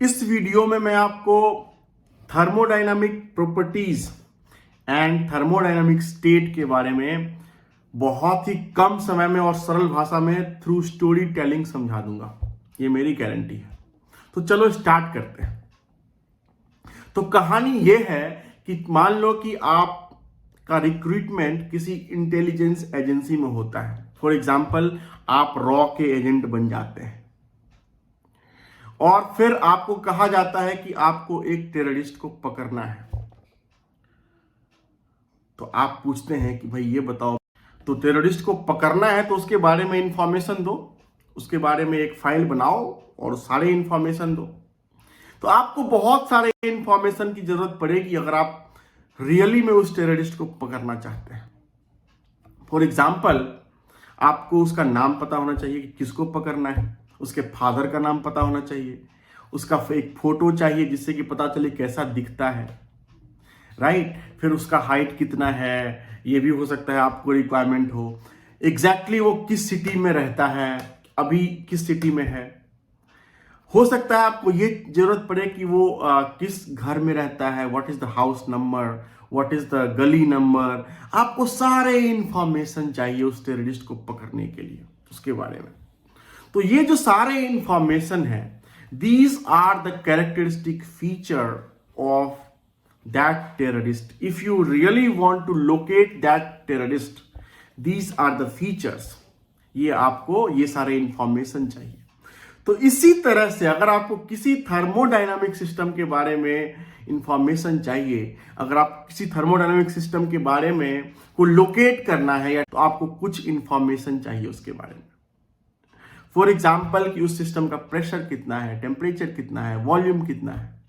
इस वीडियो में मैं आपको thermodynamic properties and thermodynamic state के बारे में बहुत ही कम समय में और सरल भाषा में थ्रू स्टोरी टेलिंग समझा दूंगा। ये मेरी गारंटी है। तो चलो स्टार्ट करते हैं। तो कहानी ये है कि मान लो कि आपका रिक्रूटमेंट किसी इंटेलिजेंस एजेंसी में होता है। फॉर एग्जाम्पल, आप रॉ के एजेंट बन जाते हैं और फिर आपको कहा जाता है कि आपको एक टेररिस्ट को पकड़ना है। तो आप पूछते हैं कि भाई ये बताओ, तो टेररिस्ट को पकड़ना है तो उसके बारे में इंफॉर्मेशन दो, उसके बारे में एक फाइल बनाओ और सारे इंफॉर्मेशन दो। तो आपको बहुत सारे इंफॉर्मेशन की जरूरत पड़ेगी अगर आप रियली में उस टेररिस्ट को पकड़ना चाहते हैं। फॉर एग्जाम्पल, आपको उसका नाम पता होना चाहिए कि किसको पकड़ना है, उसके फादर का नाम पता होना चाहिए, उसका एक फोटो चाहिए जिससे कि पता चले कैसा दिखता है, राइट। फिर उसका हाइट कितना है, ये भी हो सकता है आपको रिक्वायरमेंट हो। एग्जैक्टली वो किस सिटी में रहता है, अभी किस सिटी में है। हो सकता है आपको ये जरूरत पड़े कि वो किस घर में रहता है, what is the house number, what is the गली नंबर। आपको सारे इंफॉर्मेशन चाहिए उस टेररिस्ट को पकड़ने के लिए, उसके बारे में। तो ये जो सारे इंफॉर्मेशन है, these are the characteristic feature of that terrorist. If you really want to locate that terrorist, these are the features. ये आपको ये सारे इंफॉर्मेशन चाहिए। तो इसी तरह से अगर आपको किसी थर्मोडायनामिक सिस्टम के बारे में इंफॉर्मेशन चाहिए, अगर आप किसी थर्मोडायनामिक सिस्टम के बारे में को लोकेट करना है, या तो आपको कुछ इंफॉर्मेशन चाहिए उसके बारे में। फॉर एग्जाम्पल कि उस सिस्टम का प्रेशर कितना है, टेम्परेचर कितना है, वॉल्यूम कितना है।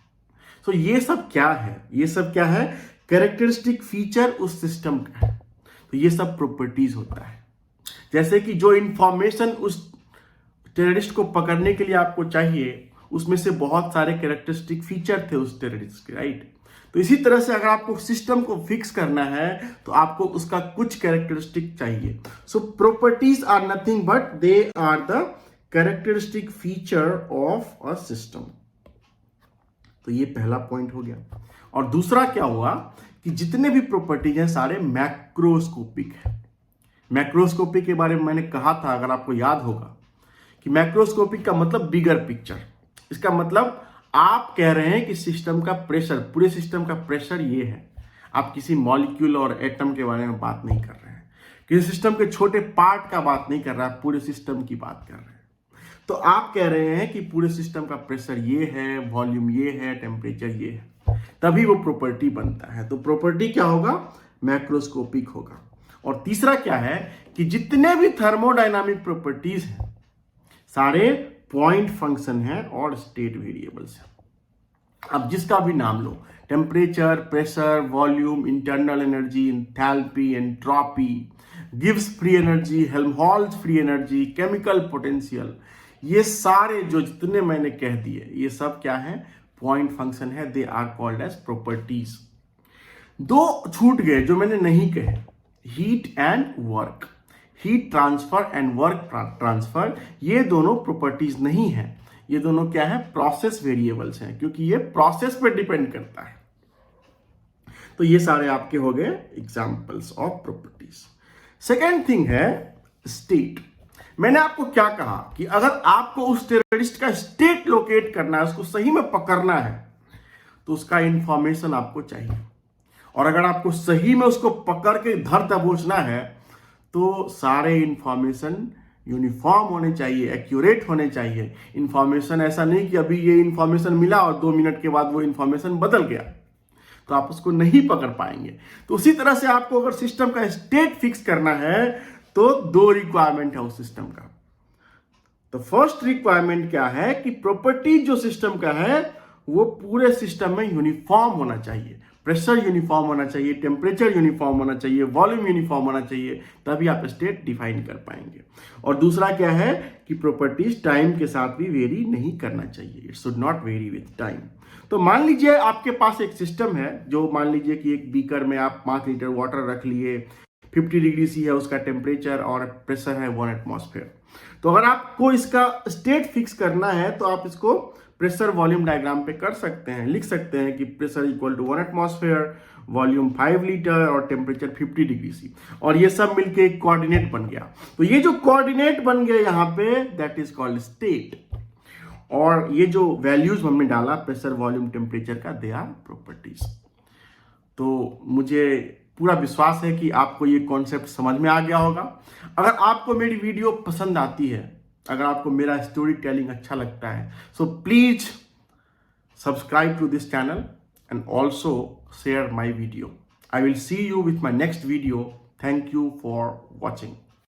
तो ये सब क्या है, ये सब क्या है, कैरेक्टरिस्टिक फीचर उस सिस्टम का है। तो ये सब प्रॉपर्टीज होता है। जैसे कि जो इंफॉर्मेशन उस टेररिस्ट को पकड़ने के लिए आपको चाहिए, उसमें से बहुत सारे कैरेक्टरिस्टिक फीचर थे उस टेररिस्ट के, राइट। तो इसी तरह से अगर आपको सिस्टम को फिक्स करना है तो आपको उसका कुछ कैरेक्टरिस्टिक चाहिए। So properties are nothing but they are the characteristic feature of a system. तो ये पहला पॉइंट हो गया। और दूसरा क्या हुआ कि जितने भी प्रॉपर्टीज हैं सारे मैक्रोस्कोपिक है। मैक्रोस्कोपिक के बारे में मैंने कहा था, अगर आपको याद होगा, कि मैक्रोस्कोपिक का मतलब बिगर पिक्चर। इसका मतलब आप कह रहे हैं कि सिस्टम का प्रेशर, पूरे सिस्टम का प्रेशर ये है। आप किसी मॉलिक्यूल और एटम के बारे में बात नहीं कर रहे हैं, किसी सिस्टम के छोटे पार्ट का बात नहीं कर रहा है, पूरे सिस्टम की बात कर रहे हैं। तो आप कह रहे हैं कि पूरे सिस्टम का प्रेशर ये है, वॉल्यूम ये है, टेम्परेचर ये है, तभी वो प्रॉपर्टी बनता है। तो प्रॉपर्टी क्या होगा, मैक्रोस्कोपिक होगा। और तीसरा क्या है कि जितने भी थर्मोडायनामिक प्रॉपर्टीज हैं सारे पॉइंट फंक्शन है और स्टेट वेरिएबल्स है। अब जिसका भी नाम लो, temperature, pressure, volume, internal energy, enthalpy, entropy, Gibbs free energy, Helmholtz free energy, chemical potential, ये सारे जो जितने मैंने कह दिए, ये सब क्या है, पॉइंट फंक्शन है। They are called as properties. दो छूट गए जो मैंने नहीं कहे, heat and work. Heat transfer and work transfer, ये दोनों प्रॉपर्टीज नहीं है। ये दोनों क्या है, प्रोसेस वेरिएबल्स हैं, क्योंकि ये प्रोसेस पे डिपेंड करता है। तो ये सारे आपके हो गए examples of properties. Second thing है स्टेट। मैंने आपको क्या कहा कि अगर आपको उस टेररिस्ट का स्टेट लोकेट करना है, उसको सही में पकड़ना है, तो उसका इंफॉर्मेशन आपको चाहिए। और अगर आपको सही में उसको पकड़ के धर दबोचना है तो सारे इंफॉर्मेशन यूनिफॉर्म होने चाहिए, एक्यूरेट होने चाहिए। इंफॉर्मेशन ऐसा नहीं कि अभी ये इंफॉर्मेशन मिला और 2 मिनट के बाद वो इंफॉर्मेशन बदल गया, तो आप उसको नहीं पकड़ पाएंगे। तो उसी तरह से आपको अगर सिस्टम का स्टेट फिक्स करना है तो 2 रिक्वायरमेंट है उस सिस्टम का। तो फर्स्ट रिक्वायरमेंट क्या है कि प्रॉपर्टी जो सिस्टम का है वो पूरे सिस्टम में यूनिफॉर्म होना चाहिए। प्रेशर यूनिफॉर्म होना चाहिए, टेम्परेचर यूनिफॉर्म होना चाहिए, वॉल्यूम यूनिफॉर्म होना चाहिए, तभी आप स्टेट डिफाइन कर पाएंगे। और दूसरा क्या है कि प्रॉपर्टीज टाइम के साथ भी वेरी नहीं करना चाहिए, it should not very with time. तो मान लीजिए आपके पास एक सिस्टम है, जो मान लीजिए कि एक बीकर में आप 5 लीटर वाटर रख लिए, 50 डिग्री सी है उसका टेम्परेचर और प्रेशर है 1 एटमॉस्फेयर। तो अगर आपको इसका स्टेट फिक्स करना है तो आप इसको प्रेशर वॉल्यूम डायग्राम पे कर सकते हैं, लिख सकते हैं कि pressure equal to 1 atmosphere, volume 5 litre और टेम्परेचर 50 डिग्री सी, और ये सब मिलके एक कोऑर्डिनेट बन गया। तो ये जो कोऑर्डिनेट बन गया यहाँ पे, दैट इज कॉल्ड स्टेट। और ये जो वैल्यूज हमने डाला प्रेशर वॉल्यूम टेम्परेचर का, दे आर प्रॉपर्टीज। तो मुझे पूरा विश्वास है कि आपको ये कॉन्सेप्ट समझ में आ गया होगा। अगर आपको मेरी वीडियो पसंद आती है, अगर आपको मेरा स्टोरी टेलिंग अच्छा लगता है, so please subscribe to this channel and also share my video. I will see you with my next video. Thank you for watching.